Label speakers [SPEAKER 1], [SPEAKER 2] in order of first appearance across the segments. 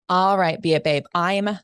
[SPEAKER 1] All right, be it, babe. I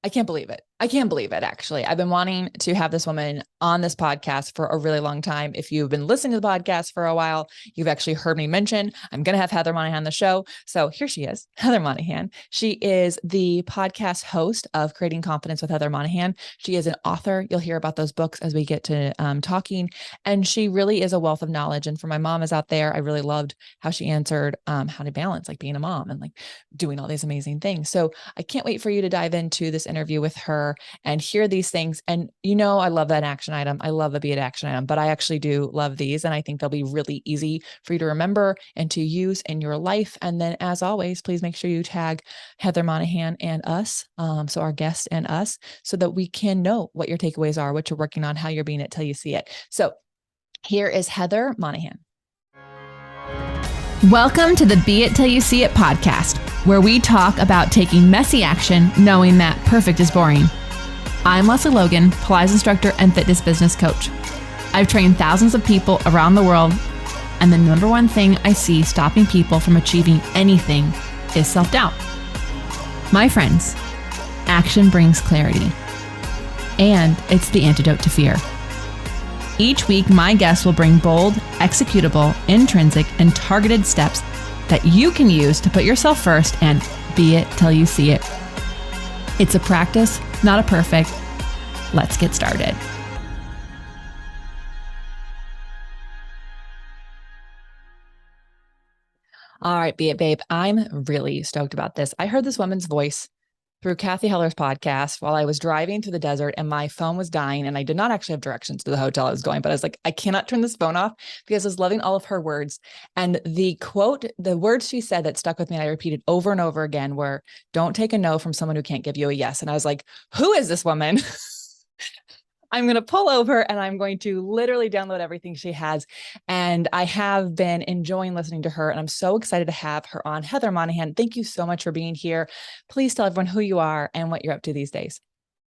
[SPEAKER 1] can't believe it. I can't believe it, actually. I've been wanting to have this woman on this podcast for a really long time. If you've been listening to the podcast for a while, you've actually heard me mention I'm going to have Heather Monahan on the show. So here she is, Heather Monahan. She is the podcast host of Creating Confidence with Heather Monahan. She is an author. You'll hear about those books as we get to talking. And she really is a wealth of knowledge. And for my mamas out there, I really loved how she answered how to balance like being a mom and like doing all these amazing things. So I can't wait for you to dive into this interview with her and hear these things. And I love that action item. I love the be it action item, but I actually do love these. And I think they'll be really easy for you to remember and to use in your life. And then as always, please make sure you tag Heather Monahan and us. So our guest and us, so that we can know what your takeaways are, what you're working on, how you're being it till you see it. So here is Heather Monahan.
[SPEAKER 2] Welcome to the Be It Till You See It podcast, where we talk about taking messy action, knowing that perfect is boring. I'm Lesley Logan, Pilates instructor and fitness business coach. I've trained thousands of people around the world, and the number one thing I see stopping people from achieving anything is self-doubt. My friends, action brings clarity, and it's the antidote to fear. Each week, my guests will bring bold, executable, intrinsic, and targeted steps that you can use to put yourself first and be it till you see it. It's a practice, not a perfect. Let's get started.
[SPEAKER 1] All right, be it, babe. I'm really stoked about this. I heard this woman's voice through Kathy Heller's podcast while I was driving through the desert and my phone was dying and I did not actually have directions to the hotel I was going, but I was like, I cannot turn this phone off because I was loving all of her words. And the quote, the words she said that stuck with me and I repeated over and over again were, don't take a no from someone who can't give you a yes. And I was like, who is this woman? I'm going to pull over and I'm going to literally download everything she has. And I have been enjoying listening to her and I'm so excited to have her on. Heather Monahan, thank you so much for being here. Please tell everyone who you are and what you're up to these days.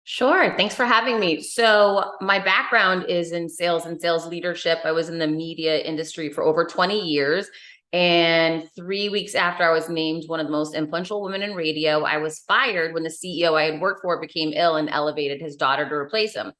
[SPEAKER 3] Sure. Thanks for having me. So my background is in sales and sales leadership. I was in the media industry for over 20 years. And 3 weeks after I was named one of the most influential women in radio, I was fired when the CEO I had worked for became ill and elevated his daughter to replace him.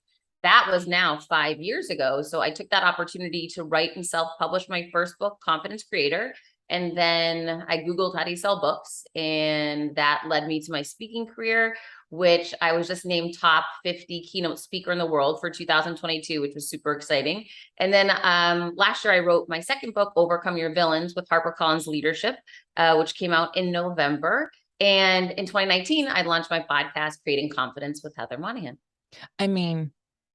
[SPEAKER 3] That was now 5 years ago. So I took that opportunity to write and self-publish my first book, Confidence Creator. And then I Googled how do you sell books. And that led me to my speaking career, which I was just named top 50 keynote speaker in the world for 2022, which was super exciting. And then last year, I wrote my second book, Overcome Your Villains, with HarperCollins Leadership, which came out in November. And in 2019, I launched my podcast, Creating Confidence with Heather Monahan.
[SPEAKER 1] I mean,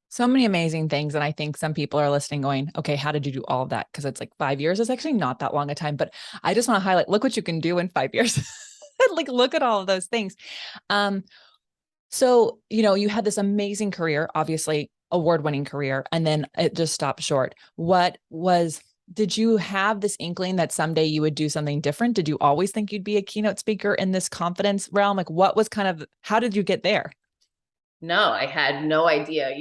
[SPEAKER 1] so many amazing things. And I think some people are listening going, okay, how did you do all of that? Because it's like 5 years. It's actually not that long a time, but I just want to highlight, look what you can do in 5 years. Like, look at all of those things. So, you had this amazing career, obviously award-winning career, and then it just stopped short. Did you have this inkling that someday you would do something different? Did you always think you'd be a keynote speaker in this confidence realm? Like, how did you get there?
[SPEAKER 3] No, I had no idea.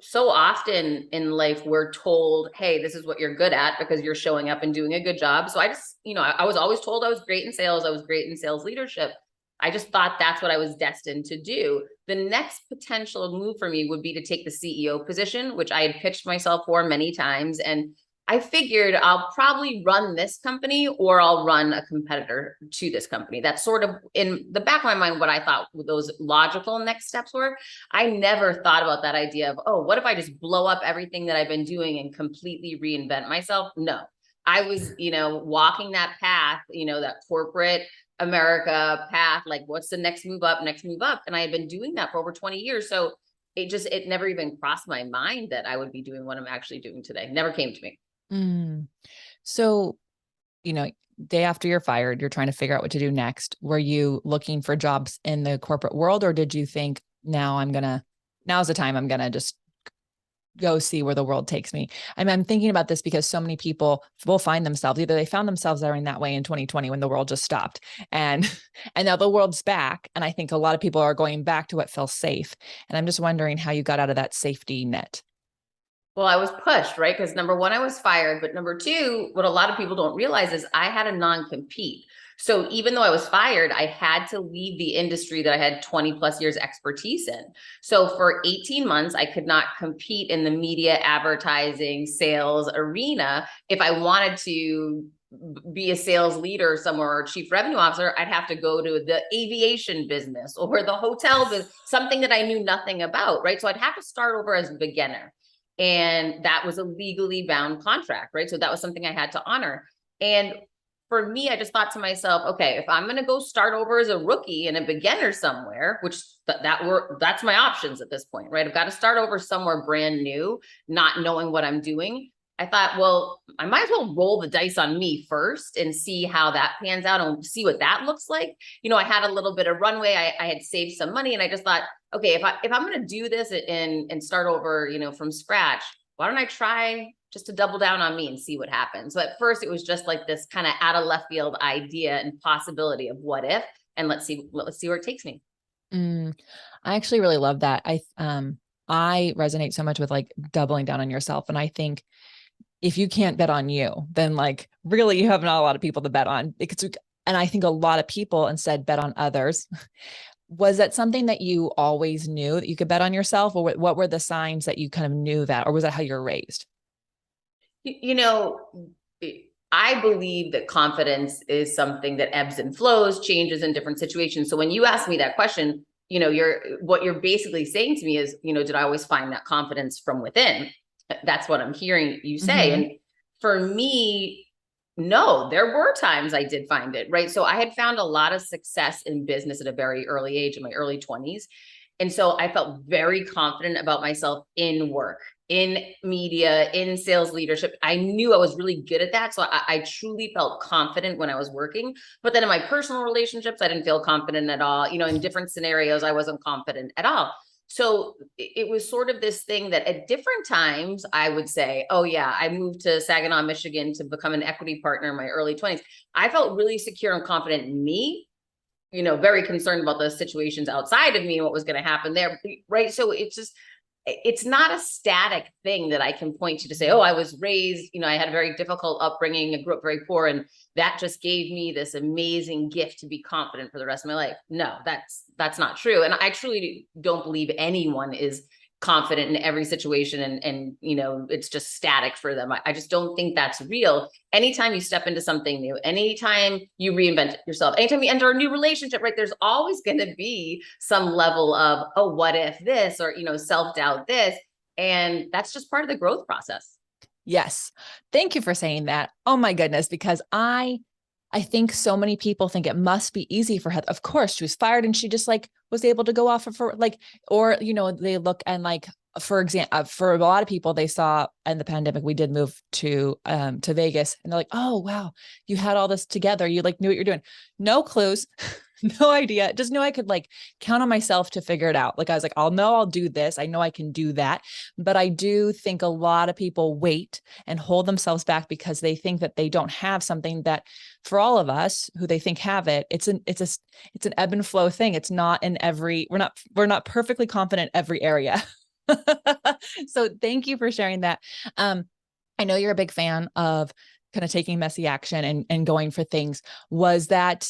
[SPEAKER 3] So often in life, we're told, hey, this is what you're good at because you're showing up and doing a good job. So I just, I was always told I was great in sales. I was great in sales leadership. I just thought that's what I was destined to do. The next potential move for me would be to take the CEO position, which I had pitched myself for many times. And I figured I'll probably run this company or I'll run a competitor to this company. That's sort of in the back of my mind what I thought those logical next steps were. I never thought about that idea of, oh, what if I just blow up everything that I've been doing and completely reinvent myself? No, I was, walking that path, that corporate America path, like what's the next move up? And I had been doing that for over 20 years. So it never even crossed my mind that I would be doing what I'm actually doing today. Never came to me.
[SPEAKER 1] So, day after you're fired, you're trying to figure out what to do next. Were you looking for jobs in the corporate world, or did you think now's the time I'm going to just go see where the world takes me? I mean, I'm thinking about this because so many people will find themselves, either they found themselves in that way in 2020 when the world just stopped and now the world's back. And I think a lot of people are going back to what feels safe. And I'm just wondering how you got out of that safety net.
[SPEAKER 3] Well, I was pushed, right? Because number one, I was fired. But number two, what a lot of people don't realize is I had a non-compete. So even though I was fired, I had to leave the industry that I had 20 plus years expertise in. So for 18 months, I could not compete in the media, advertising, sales arena. If I wanted to be a sales leader somewhere or chief revenue officer, I'd have to go to the aviation business or the hotel business, something that I knew nothing about, right? So I'd have to start over as a beginner. And that was a legally bound contract, right? So that was something I had to honor. And for me, I just thought to myself, okay, if I'm going to go start over as a rookie and a beginner somewhere, which that's my options at this point, right? I've got to start over somewhere brand new, not knowing what I'm doing. I thought, well, I might as well roll the dice on me first and see how that pans out and see what that looks like. I had a little bit of runway. I had saved some money, and I just thought, okay, if I'm going to do this and start over, from scratch, why don't I try just to double down on me and see what happens? So at first it was just like this kind of out of left field idea and possibility of what if, and let's see where it takes me.
[SPEAKER 1] I actually really love that. I resonate so much with like doubling down on yourself. And I think if you can't bet on you, then like really you have not a lot of people to bet on, and I think a lot of people instead bet on others. Was that something that you always knew that you could bet on yourself, or what were the signs that you kind of knew that, or was that how you were raised?
[SPEAKER 3] I believe that confidence is something that ebbs and flows, changes in different situations. So when you ask me that question, what you're basically saying to me is, did I always find that confidence from within? That's what I'm hearing you say. Mm-hmm. And for me, no, there were times I did find it, right? So I had found a lot of success in business at a very early age, in my early 20s. And so I felt very confident about myself in work, in media, in sales leadership. I knew I was really good at that. So I truly felt confident when I was working. But then in my personal relationships, I didn't feel confident at all. In different scenarios, I wasn't confident at all. So it was sort of this thing that at different times I would say, oh yeah, I moved to Saginaw, Michigan to become an equity partner in my early 20s. I felt really secure and confident in me, very concerned about the situations outside of me and what was going to happen there. Right. So it's not a static thing that I can point to say, oh, I was raised, I had a very difficult upbringing. I grew up very poor, and that just gave me this amazing gift to be confident for the rest of my life. No, that's not true. And I truly don't believe anyone is confident in every situation and it's just static for them. I just don't think that's real. Anytime you step into something new, anytime you reinvent yourself, anytime you enter a new relationship, right, there's always going to be some level of, oh, what if this, or, self-doubt this. And that's just part of the growth process.
[SPEAKER 1] Yes. Thank you for saying that. Oh my goodness, because I think so many people think it must be easy for her. Of course, she was fired and she just like was able to go off of her, like, or, they look and like, for example, for a lot of people, they saw in the pandemic, we did move to Vegas, and they're like, oh, wow, you had all this together. You like knew what you're doing. No clues, no idea. Just knew I could like count on myself to figure it out. Like, I was like, I'll do this. I know I can do that. But I do think a lot of people wait and hold themselves back because they think that they don't have something that, for all of us who they think have it, it's an ebb and flow thing. It's not in we're not perfectly confident in every area. So thank you for sharing that. I know you're a big fan of kind of taking messy action and going for things. Was that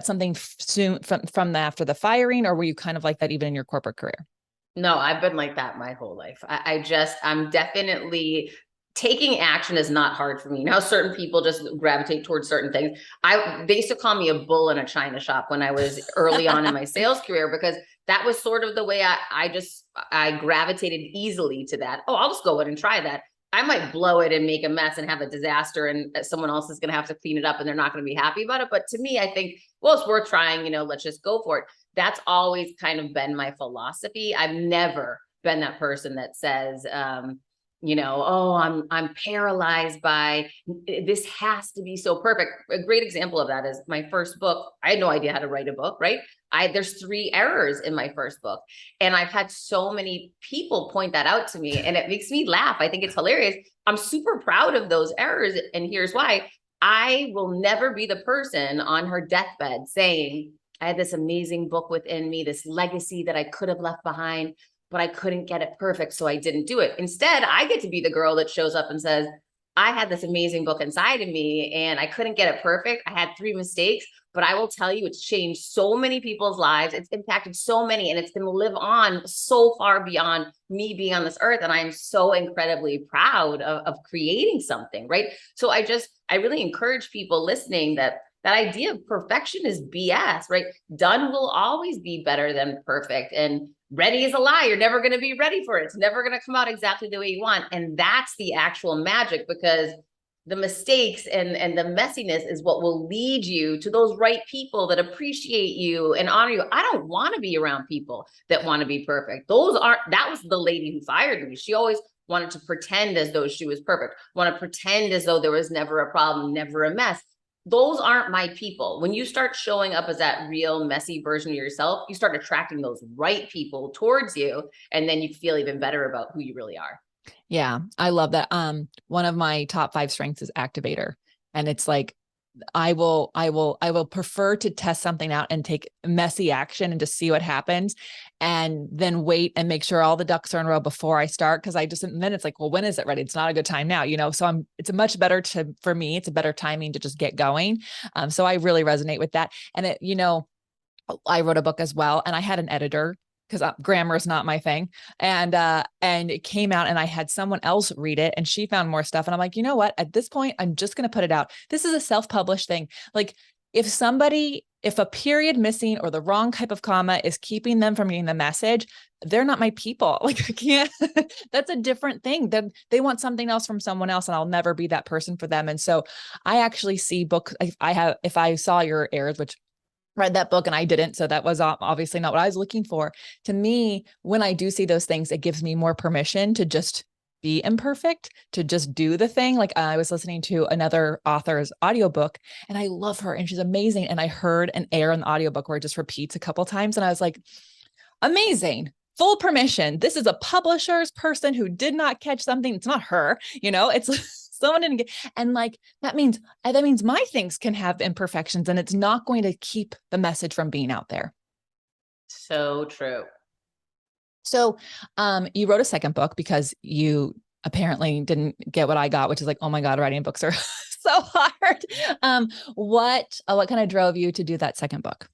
[SPEAKER 1] something soon from after the firing, or were you kind of like that even in your corporate career?
[SPEAKER 3] No, I've been like that my whole life. I'm definitely taking action is not hard for me. Now, certain people just gravitate towards certain things. They used to call me a bull in a china shop when I was early on in my sales career, because that was sort of the way I gravitated easily to that. Oh, I'll just go in and try that. I might blow it and make a mess and have a disaster, and someone else is going to have to clean it up and they're not going to be happy about it. But to me, I think, well, it's worth trying, let's just go for it. That's always kind of been my philosophy. I've never been that person that says, oh, I'm paralyzed by this, has to be so perfect. A great example of that is my first book. I had no idea how to write a book, right? There's 3 errors in my first book. And I've had so many people point that out to me, and it makes me laugh. I think it's hilarious. I'm super proud of those errors. And here's why. I will never be the person on her deathbed saying, I had this amazing book within me, this legacy that I could have left behind, but I couldn't get it perfect, so I didn't do it. Instead, I get to be the girl that shows up and says, I had this amazing book inside of me and I couldn't get it perfect. I had 3 mistakes, but I will tell you, it's changed so many people's lives. It's impacted so many, and it's going to live on so far beyond me being on this earth. And I'm so incredibly proud of creating something, right? So I really encourage people listening that idea of perfection is BS, right? Done will always be better than perfect. And ready is a lie. You're never going to be ready for it. It's never going to come out exactly the way you want. And that's the actual magic, because the mistakes and the messiness is what will lead you to those right people that appreciate you and honor you. I don't want to be around people that want to be perfect. That was the lady who fired me. She always wanted to pretend as though she was perfect, want to pretend as though there was never a problem, never a mess. Those aren't my people. When you start showing up as that real messy version of yourself, you start attracting those right people towards you, and then you feel even better about who you really are.
[SPEAKER 1] Yeah, I love that. One of my top 5 strengths is activator. And it's like, I will prefer to test something out and take messy action and just see what happens, and then wait and make sure all the ducks are in a row before I start. Cause then it's like, well, when is it ready? It's not a good time now, so it's a much better for me, it's a better timing to just get going. So I really resonate with that. And I wrote a book as well, and I had an editor, because grammar is not my thing. And it came out, and I had someone else read it, and she found more stuff. And I'm like, you know what? At this point, I'm just going to put it out. This is a self-published thing. Like, if a period missing or the wrong type of comma is keeping them from getting the message, they're not my people. Like, I can't, that's a different thing. They want something else from someone else, and I'll never be that person for them. And so I actually see books. If I saw your airs, which read that book and I didn't. So that was obviously not what I was looking for. To me, when I do see those things, it gives me more permission to just be imperfect, to just do the thing. Like, I was listening to another author's audiobook, and I love her and she's amazing. And I heard an air in the audiobook where it just repeats a couple times. And I was like, amazing. Full permission. This is a publisher's person who did not catch something. It's not her, it's someone didn't get, and like, that means my things can have imperfections, and it's not going to keep the message from being out there.
[SPEAKER 3] So true.
[SPEAKER 1] So, you wrote a second book because you apparently didn't get what I got, which is like, oh my God, writing books are so hard. What kind of drove you to do that second book?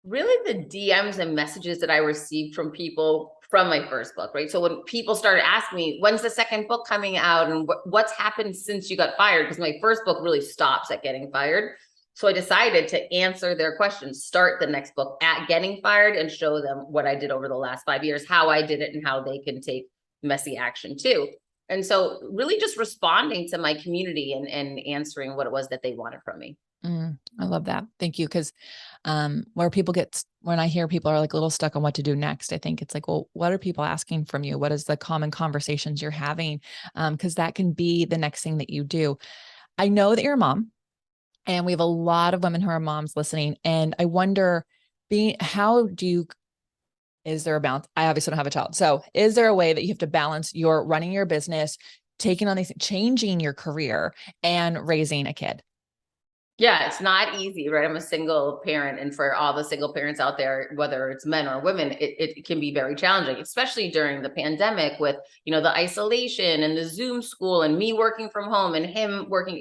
[SPEAKER 3] Really, the DMs and messages that I received from people from my first book, right? So when people started asking me, when's the second book coming out, and what's happened since you got fired? Because my first book really stops at getting fired. So I decided to answer their questions, start the next book at getting fired, and show them what I did over the last 5 years, how I did it, and how they can take messy action too. And so really just responding to my community and answering what it was that they wanted from me.
[SPEAKER 1] I love that. Thank you. Because when I hear people are like a little stuck on what to do next, I think it's like, well, what are people asking from you? What is the common conversations you're having? Because that can be the next thing that you do. I know that you're a mom, and we have a lot of women who are moms listening. And I wonder, is there a balance? I obviously don't have a child. So is there a way that you have to balance your running your business, taking on these, changing your career, and raising a kid?
[SPEAKER 3] Yeah, it's not easy, right? I'm a single parent, and for all the single parents out there, whether it's men or women, it can be very challenging, especially during the pandemic with, the isolation and the Zoom school, and me working from home and him working,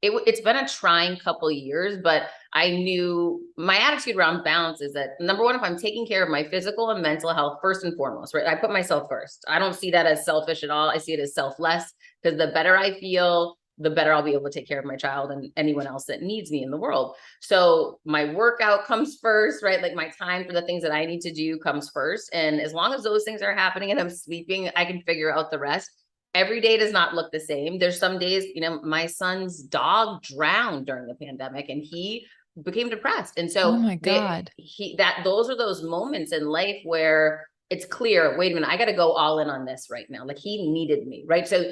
[SPEAKER 3] it's been a trying couple of years, but I knew my attitude around balance is that, number one, if I'm taking care of my physical and mental health first and foremost, right? I put myself first. I don't see that as selfish at all. I see it as selfless, because the better I feel, the better I'll be able to take care of my child and anyone else that needs me in the world. So my workout comes first, right? Like, my time for the things that I need to do comes first. And as long as those things are happening and I'm sleeping, I can figure out the rest. Every day does not look the same. There's some days, my son's dog drowned during the pandemic, and he became depressed. And so,
[SPEAKER 1] oh my God,
[SPEAKER 3] those are those moments in life where it's clear, wait a minute, I got to go all in on this right now. Like, he needed me, right? So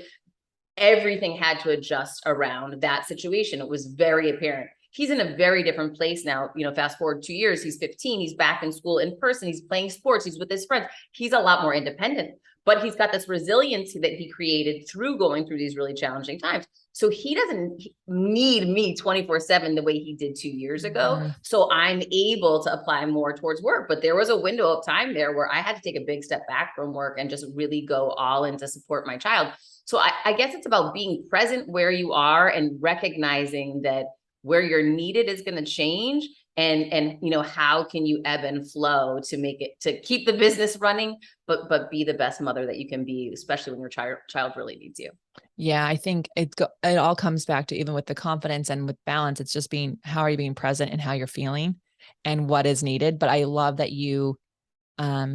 [SPEAKER 3] everything had to adjust around that situation. It was very apparent. He's in a very different place now. Fast forward 2 years, he's 15, he's back in school in person, he's playing sports, he's with his friends. He's a lot more independent, but he's got this resiliency that he created through going through these really challenging times. So he doesn't need me 24/7 the way he did 2 years ago.
[SPEAKER 1] Mm-hmm.
[SPEAKER 3] So I'm able to apply more towards work. But there was a window of time there where I had to take a big step back from work and just really go all in to support my child. So I guess it's about being present where you are and recognizing that where you're needed is going to change. And, you know, how can you ebb and flow to make it, to keep the business running, but be the best mother that you can be, especially when your child really needs you.
[SPEAKER 1] Yeah, I think it all comes back to, even with the confidence and with balance, it's just being, how are you being present and how you're feeling and what is needed. But I love that you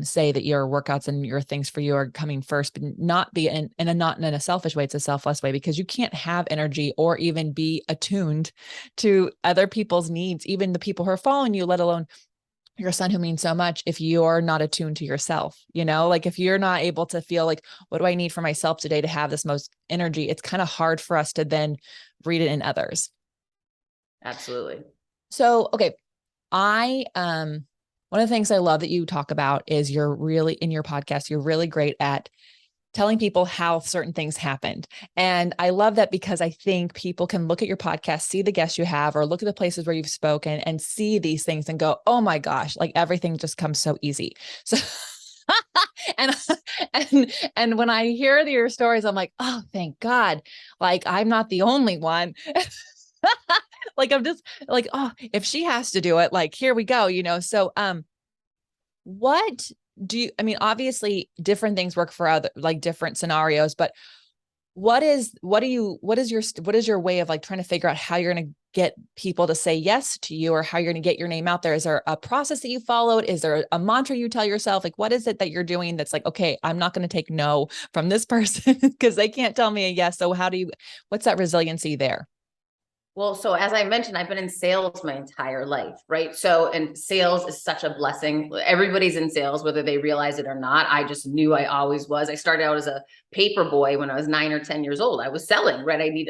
[SPEAKER 1] say that your workouts and your things for you are coming first, but not be not in a selfish way. It's a selfless way, because you can't have energy or even be attuned to other people's needs, even the people who are following you, let alone your son who means so much, if you're not attuned to yourself. Like if you're not able to feel like, what do I need for myself today to have this most energy? It's kind of hard for us to then read it in others.
[SPEAKER 3] Absolutely.
[SPEAKER 1] So, okay. One of the things I love that you talk about is you're really, in your podcast, you're really great at telling people how certain things happened. And I love that, because I think people can look at your podcast, see the guests you have, or look at the places where you've spoken and see these things and go, oh my gosh, like everything just comes so easy. So, and when I hear your stories, I'm like, oh, thank God. Like, I'm not the only one. Like, I'm just like, oh, if she has to do it, like, here we go, So, what I mean, obviously different things work for other, like different scenarios, but what is your way of like trying to figure out how you're going to get people to say yes to you, or how you're going to get your name out there? Is there a process that you followed? Is there a mantra you tell yourself? Like, what is it that you're doing that's like, okay, I'm not going to take no from this person because they can't tell me a yes. So what's that resiliency there?
[SPEAKER 3] Well, so as I mentioned, I've been in sales my entire life, right? So, and sales is such a blessing. Everybody's in sales, whether they realize it or not. I just knew I always was. I started out as a paper boy when I was 9 or 10 years old. I was selling, right? I wanted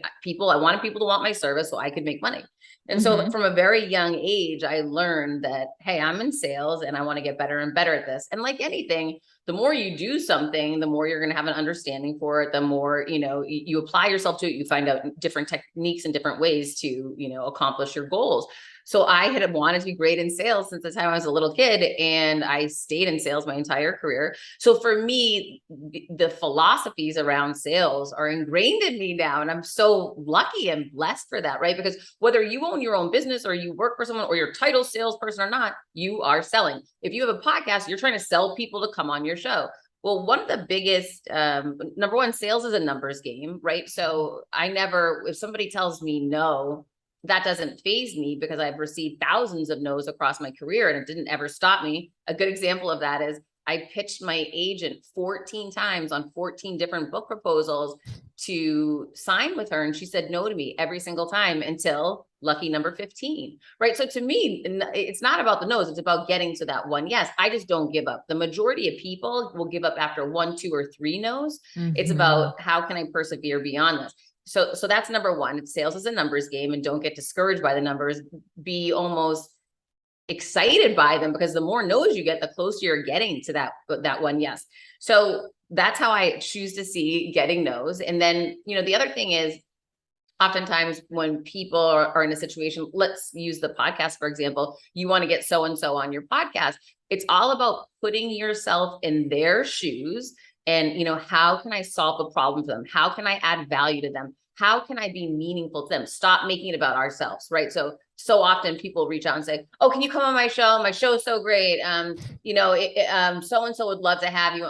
[SPEAKER 3] people to want my service so I could make money. And so from a very young age, I learned that, hey, I'm in sales and I want to get better and better at this. And like anything, the more you do something, the more you're going to have an understanding for it. The more, you apply yourself to it, you find out different techniques and different ways to, accomplish your goals. So I had wanted to be great in sales since the time I was a little kid, and I stayed in sales my entire career. So for me, the philosophies around sales are ingrained in me now. And I'm so lucky and blessed for that, right? Because whether you own your own business or you work for someone or your title salesperson or not, you are selling. If you have a podcast, you're trying to sell people to come on your show. Well, one of the biggest, number one, sales is a numbers game, right? So if somebody tells me no, that doesn't faze me, because I've received thousands of no's across my career and it didn't ever stop me. A good example of that is I pitched my agent 14 times on 14 different book proposals to sign with her. And she said no to me every single time until lucky number 15, right? So to me, it's not about the no's, it's about getting to that one yes. I just don't give up. The majority of people will give up after 1, 2, or 3 no's. It's about, how can I persevere beyond this? So that's number one. Sales is a numbers game, and don't get discouraged by the numbers. Be almost excited by them, because the more no's you get, the closer you're getting to that one yes. So that's how I choose to see getting no's. And then, the other thing is, oftentimes when people are in a situation, let's use the podcast, for example, you want to get so-and-so on your podcast. It's all about putting yourself in their shoes. And, how can I solve a problem for them? How can I add value to them? How can I be meaningful to them? Stop making it about ourselves, right? So often people reach out and say, oh, can you come on my show? My show is so great. So-and-so would love to have you.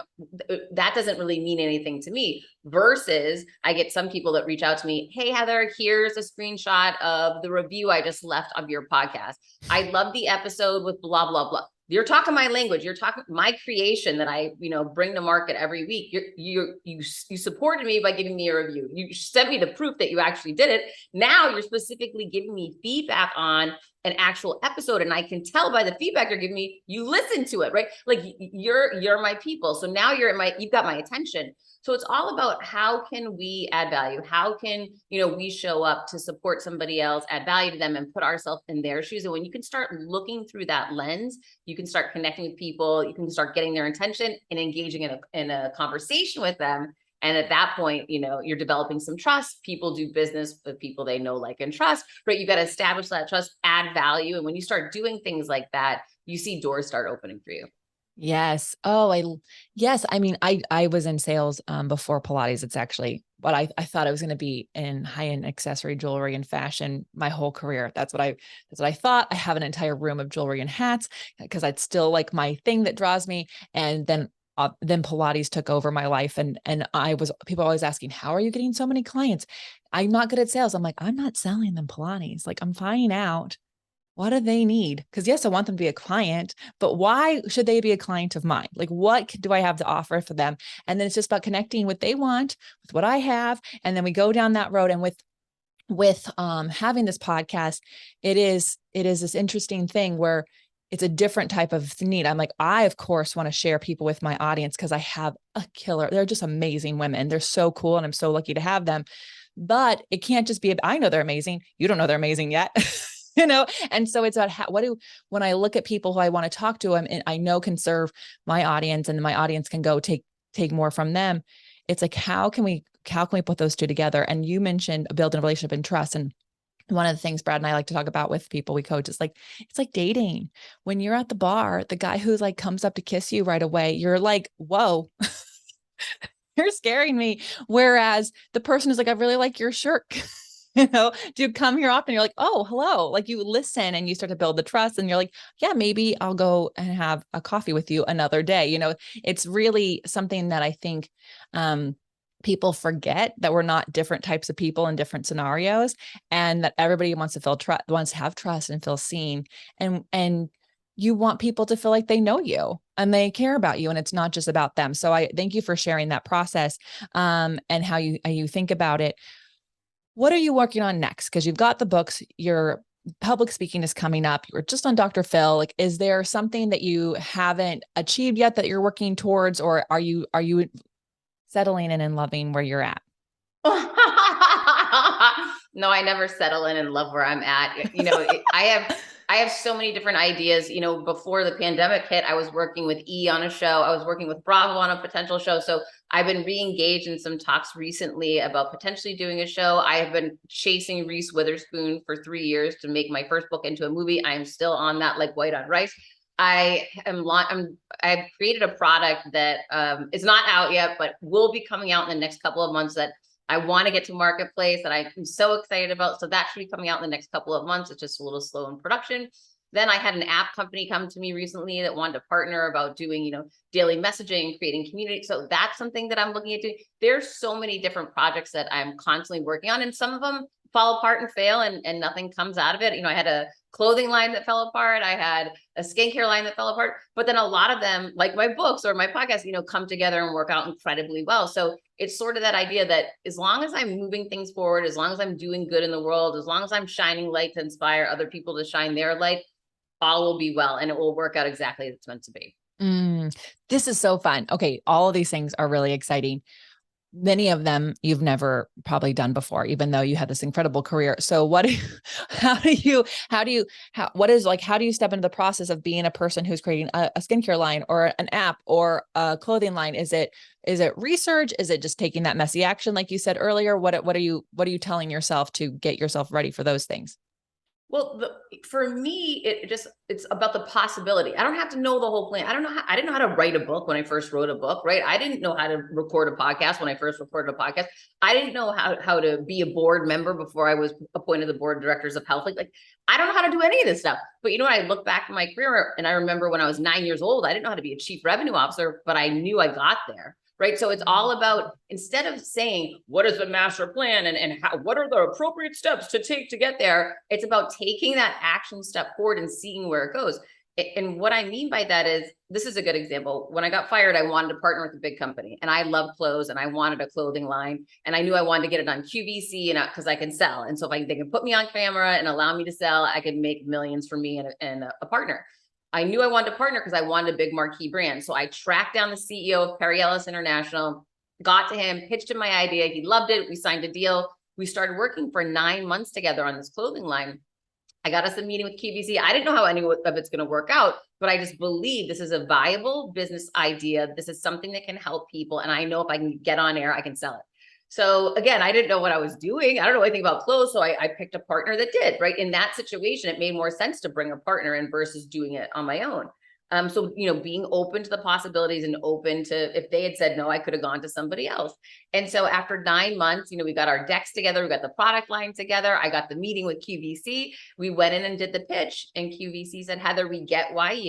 [SPEAKER 3] That doesn't really mean anything to me. Versus I get some people that reach out to me, hey, Heather, here's a screenshot of the review I just left of your podcast. I love the episode with blah, blah, blah. You're talking my language. You're talking my creation that I, bring to market every week. You supported me by giving me a review. You sent me the proof that you actually did it. Now you're specifically giving me feedback on an actual episode. And I can tell by the feedback you're giving me, you listen to it, right? Like you're my people. So now you've got my attention. So it's all about, how can we add value? How can, we show up to support somebody else, add value to them, and put ourselves in their shoes. And when you can start looking through that lens, you can start connecting with people, you can start getting their attention and engaging in a conversation with them. And at that point, you're developing some trust. People do business with people they know, like, and trust, right? You got to establish that trust, add value. And when you start doing things like that, you see doors start opening for you.
[SPEAKER 1] Yes. Oh, yes. I mean, I was in sales before Pilates. It's actually, but I thought I was going to be in high-end accessory jewelry and fashion my whole career. That's what I thought. I have an entire room of jewelry and hats because I'd still like my thing that draws me. And then Pilates took over my life. And people always asking, how are you getting so many clients? I'm not good at sales. I'm like, I'm not selling them Pilates. Like I'm finding out what do they need? Because yes, I want them to be a client, but why should they be a client of mine? Like, what do I have to offer for them? And then it's just about connecting what they want with what I have, and then we go down that road. And with having this podcast, it is this interesting thing where it's a different type of need. I'm like, I of course want to share people with my audience because I have a killer. They're just amazing women. They're so cool, and I'm so lucky to have them. But it can't just be, I know they're amazing. You don't know they're amazing yet. And so it's about when I look at people who I want to talk to them and I know can serve my audience and my audience can go take more from them. It's like, how can we put those two together? And you mentioned building a relationship and trust. And one of the things Brad and I like to talk about with people we coach is like, it's like dating. When you're at the bar, the guy who like comes up to kiss you right away, you're like, whoa, you're scaring me. Whereas the person is like, I really like your shirt. Do you come here often? You're like, oh, hello. Like you listen and you start to build the trust and you're like, yeah, maybe I'll go and have a coffee with you another day. It's really something that I think, people forget that we're not different types of people in different scenarios, and that everybody wants to have trust and feel seen. And you want people to feel like they know you and they care about you, and it's not just about them. So I thank you for sharing that process, and how you think about it. What are you working on next? Because you've got the books, your public speaking is coming up. You're just on Dr. Phil. Like, is there something that you haven't achieved yet that you're working towards, or are you settling in and loving where you're at?
[SPEAKER 3] No, I never settle in and love where I'm at. I have so many different ideas. Before the pandemic hit, I was working with E on a show. I was working with Bravo on a potential show. So I've been re-engaged in some talks recently about potentially doing a show. I have been chasing Reese Witherspoon for 3 years to make my first book into a movie. I am still on that, like white on rice. I've created a product that is not out yet, but will be coming out in the next couple of months that I want to get to marketplace, that I'm so excited about. So that should be coming out in the next couple of months. It's just a little slow in production. Then I had an app company come to me recently that wanted to partner about doing, daily messaging, creating community. So that's something that I'm looking at doing. There's so many different projects that I'm constantly working on, and some of them fall apart and fail and nothing comes out of it. I had a clothing line that fell apart. I had a skincare line that fell apart, but then a lot of them, like my books or my podcast, come together and work out incredibly well. So it's sort of that idea that as long as I'm moving things forward, as long as I'm doing good in the world, as long as I'm shining light to inspire other people to shine their light, all will be well, and it will work out exactly as it's meant to be.
[SPEAKER 1] This is so fun. Okay. All of these things are really exciting. Many of them you've never probably done before, even though you had this incredible career. So how do you step into the process of being a person who's creating a skincare line or an app or a clothing line? Is it research? Is it just taking that messy action? Like you said earlier, what are you telling yourself to get yourself ready for those things?
[SPEAKER 3] Well, for me, it's about the possibility. I don't have to know the whole plan. I didn't know how to write a book when I first wrote a book, right? I didn't know how to record a podcast when I first recorded a podcast. I didn't know how to be a board member before I was appointed the board of directors of health. Like I don't know how to do any of this stuff. But I look back at my career and I remember when I was 9 years old, I didn't know how to be a chief revenue officer, but I knew I got there. Right. So it's all about, instead of saying, what is the master plan and what are the appropriate steps to take to get there? It's about taking that action step forward and seeing where it goes. And what I mean by that is, this is a good example. When I got fired, I wanted to partner with a big company, and I love clothes and I wanted a clothing line, and I knew I wanted to get it on QVC and because I can sell. And so if they can put me on camera and allow me to sell, I could make millions for me and a partner. I knew I wanted to partner because I wanted a big marquee brand. So I tracked down the CEO of Perry Ellis International, got to him, pitched him my idea. He loved it. We signed a deal. We started working for 9 months together on this clothing line. I got us a meeting with QVC. I didn't know how any of it's going to work out, but I just believe this is a viable business idea. This is something that can help people. And I know if I can get on air, I can sell it. So again, I didn't know what I was doing. I don't know anything about clothes. So I picked a partner that did, right? In that situation, it made more sense to bring a partner in versus doing it on my own. So, being open to the possibilities and open to, if they had said no, I could have gone to somebody else. And so after 9 months, we got our decks together, we got the product line together. I got the meeting with QVC. We went in and did the pitch, and QVC said, Heather, we get why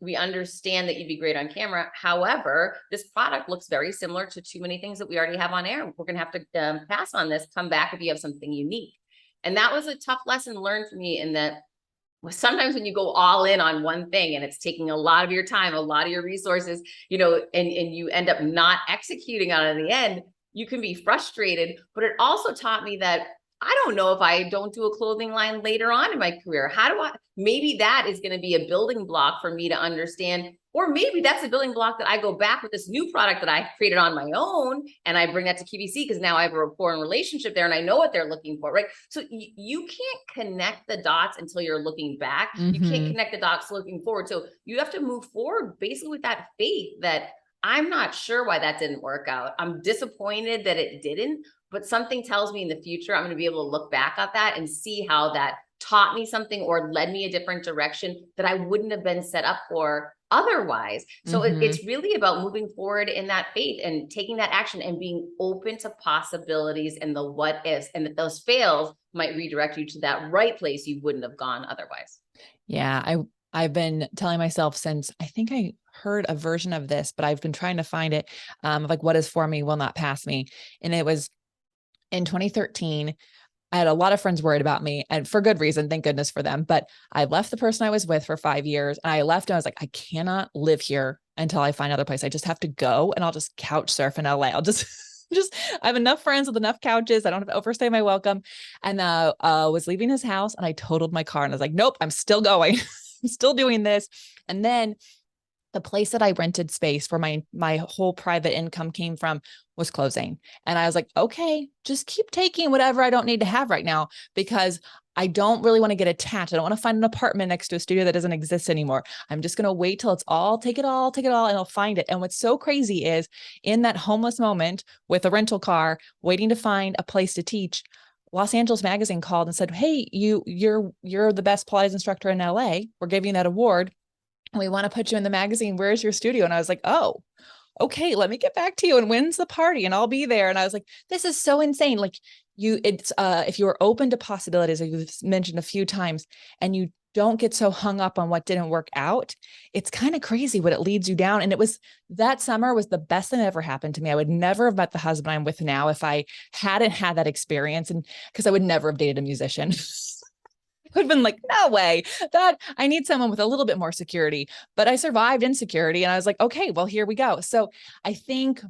[SPEAKER 3] we understand that you'd be great on camera. However, this product looks very similar to too many things that we already have on air. We're going to have to pass on this. Come back if you have something unique. And that was a tough lesson learned for me, in that sometimes when you go all in on one thing and it's taking a lot of your time, a lot of your resources, and you end up not executing on it in the end, you can be frustrated. But it also taught me that I don't know if I don't do a clothing line later on in my career. Maybe that is going to be a building block for me to understand, or maybe that's a building block that I go back with this new product that I created on my own, and I bring that to QVC because now I have a rapport and relationship there and I know what they're looking for, right? So you can't connect the dots until you're looking back. You can't connect the dots looking forward. So you have to move forward basically with that faith that I'm not sure why that didn't work out. I'm disappointed that it didn't, but something tells me in the future, I'm going to be able to look back at that and see how that taught me something or led me a different direction that I wouldn't have been set up for otherwise. So it's really about moving forward in that faith and taking that action and being open to possibilities and the what ifs, and that those fails might redirect you to that right place you wouldn't have gone otherwise.
[SPEAKER 1] Yeah. I've been telling myself since, I think I heard a version of this, but I've been trying to find it, like what is for me will not pass me. And it was in 2013. I had a lot of friends worried about me, and for good reason, thank goodness for them. But I left the person I was with for 5 years, and I left and I was like, I cannot live here until I find another place. I just have to go, and I'll just couch surf in LA. I'll just, I have enough friends with enough couches. I don't have to overstay my welcome. And was leaving his house, and I totaled my car, and I was like, nope, I'm still going. I'm still doing this. And then the place that I rented space for my whole private income came from was closing. And I was like, okay, just keep taking whatever I don't need to have right now, because I don't really want to get attached. I don't want to find an apartment next to a studio that doesn't exist anymore. I'm just going to wait till it's all, take it all, and I'll find it. And what's so crazy is, in that homeless moment with a rental car, waiting to find a place to teach, Los Angeles Magazine called and said, hey, you're the best Pilates instructor in LA. We're giving you that award, and we want to put you in the magazine. Where's your studio? And I was like, oh, okay, let me get back to you. And when's the party? And I'll be there. And I was like, this is so insane. Like if you are open to possibilities, as you've mentioned a few times, and you don't get so hung up on what didn't work out, it's kind of crazy what it leads you down. And that summer was the best thing that ever happened to me. I would never have met the husband I'm with now if I hadn't had that experience, and because I would never have dated a musician. Would have been like, no way, that I need someone with a little bit more security, but I survived insecurity, and I was like, okay, well, here we go. So I think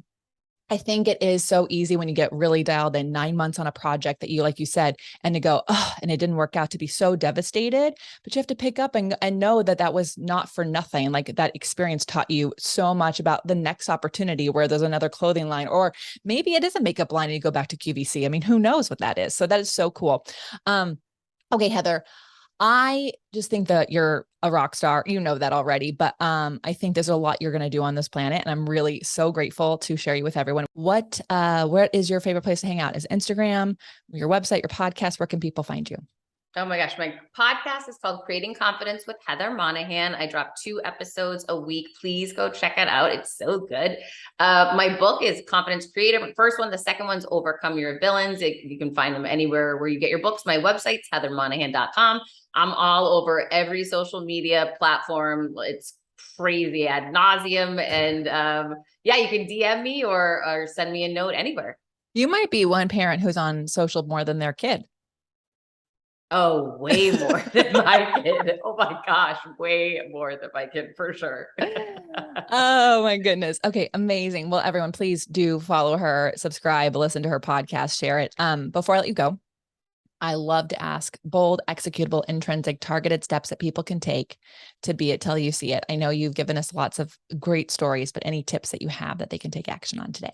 [SPEAKER 1] it is so easy when you get really dialed in, 9 months on a project that you, like you said, and to go, oh, and it didn't work out, to be so devastated, but you have to pick up and know that was not for nothing. Like, that experience taught you so much about the next opportunity where there's another clothing line, or maybe it is a makeup line and you go back to QVC. I mean, who knows what that is? So that is so cool. Okay, Heather, I just think that you're a rock star. You know that already, but I think there's a lot you're going to do on this planet, and I'm really so grateful to share you with everyone. Where is your favorite place to hang out? Is Instagram, your website, your podcast? Where can people find you?
[SPEAKER 3] Oh my gosh, my podcast is called Creating Confidence with Heather Monahan. I drop 2 episodes a week. Please go check it out. It's so good. My book is Confidence Creative. The first one, the second one's Overcome Your Villains. You can find them anywhere where you get your books. My website's heathermonahan.com. I'm all over every social media platform. It's crazy ad nauseum. And yeah, you can DM me or send me a note anywhere.
[SPEAKER 1] You might be one parent who's on social more than their kid.
[SPEAKER 3] Oh, way more than my kid. Oh my gosh, way more than my kid for sure.
[SPEAKER 1] Oh my goodness. Okay, amazing. Well, everyone, please do follow her, subscribe, listen to her podcast, share it. Before I let you go, I love to ask bold, executable, intrinsic, targeted steps that people can take to be it till you see it. I know you've given us lots of great stories, but any tips that you have that they can take action on today?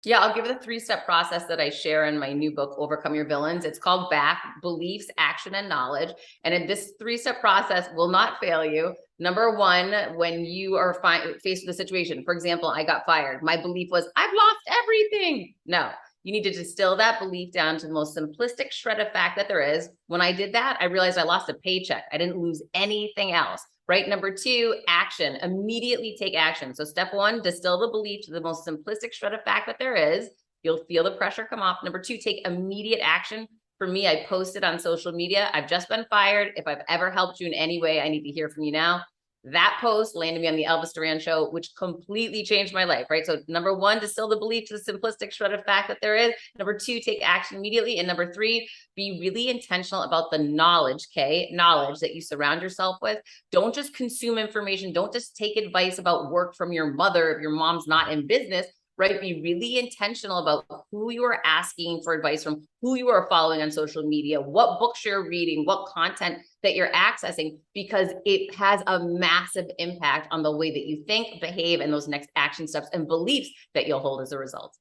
[SPEAKER 3] Yeah, I'll give the 3-step process that I share in my new book, Overcome Your Villains. It's called BACK, Beliefs, Action, and Knowledge. And in this 3-step process will not fail you. Number 1, when you are faced with a situation, for example, I got fired. My belief was, I've lost everything. No, you need to distill that belief down to the most simplistic shred of fact that there is. When I did that, I realized I lost a paycheck. I didn't lose anything else. right? Number 2, action. Immediately take action. So step 1, distill the belief to the most simplistic shred of fact that there is. You'll feel the pressure come off. Number 2, take immediate action. For me, I posted on social media, I've just been fired. If I've ever helped you in any way, I need to hear from you now. That post landed me on the Elvis Duran show, which completely changed my life, right? So number 1, distill the belief to the simplistic shred of fact that there is. Number 2, take action immediately. And number 3, be really intentional about the knowledge, okay? Knowledge that you surround yourself with. Don't just consume information. Don't just take advice about work from your mother if your mom's not in business. Right? Be really intentional about who you are asking for advice from, who you are following on social media, what books you're reading, what content that you're accessing, because it has a massive impact on the way that you think, behave, and those next action steps and beliefs that you'll hold as a result.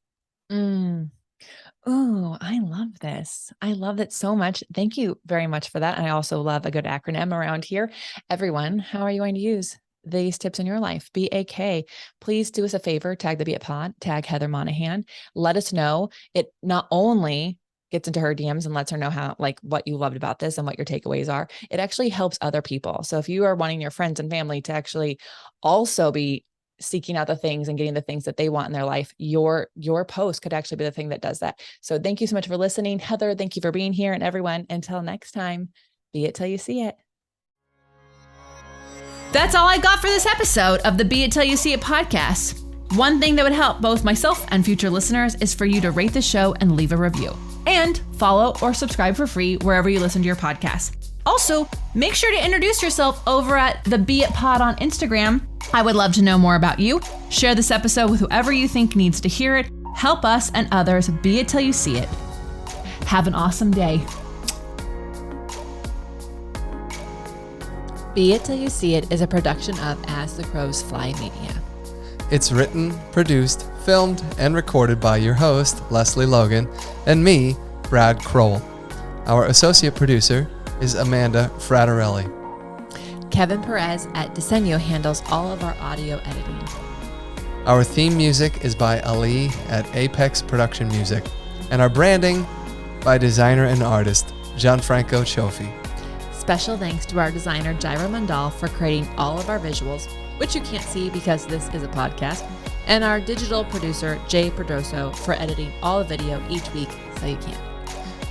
[SPEAKER 1] Oh, I love this. I love it so much. Thank you very much for that. I also love a good acronym around here. Everyone, how are you going to use these tips in your life? BAK. Please do us a favor, tag the Beit Pod, tag Heather Monahan. Let us know. It not only gets into her DMs and lets her know how, like, what you loved about this and what your takeaways are, it actually helps other people. So if you are wanting your friends and family to actually also be seeking out the things and getting the things that they want in their life, your post could actually be the thing that does that. So thank you so much for listening. Heather, thank you for being here. And everyone, until next time, be it till you see it.
[SPEAKER 2] That's all I got for this episode of the Be It Till You See It podcast. One thing that would help both myself and future listeners is for you to rate the show and leave a review. And follow or subscribe for free wherever you listen to your podcast. Also, make sure to introduce yourself over at the Be It Pod on Instagram. I would love to know more about you. Share this episode with whoever you think needs to hear it. Help us and others be it till you see it. Have an awesome day.
[SPEAKER 1] Be It Till You See It is a production of As the Crows Fly Media.
[SPEAKER 4] It's written, produced, filmed, and recorded by your host, Lesley Logan, and me, Brad Kroll. Our associate producer is Amanda Fraterelli.
[SPEAKER 1] Kevin Perez at Disenyo handles all of our audio editing.
[SPEAKER 4] Our theme music is by Ali at Apex Production Music, and our branding by designer and artist Gianfranco Cioffi.
[SPEAKER 1] Special thanks to our designer Jairo Mandal for creating all of our visuals, which you can't see because this is a podcast, and our digital producer Jay Perdoso for editing all the video each week so you can.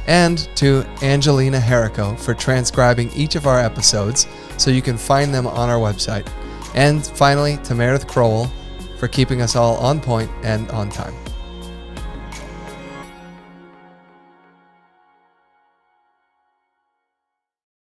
[SPEAKER 4] And to Angelina Herrico for transcribing each of our episodes so you can find them on our website. And finally, to Meredith Crowell for keeping us all on point and on time.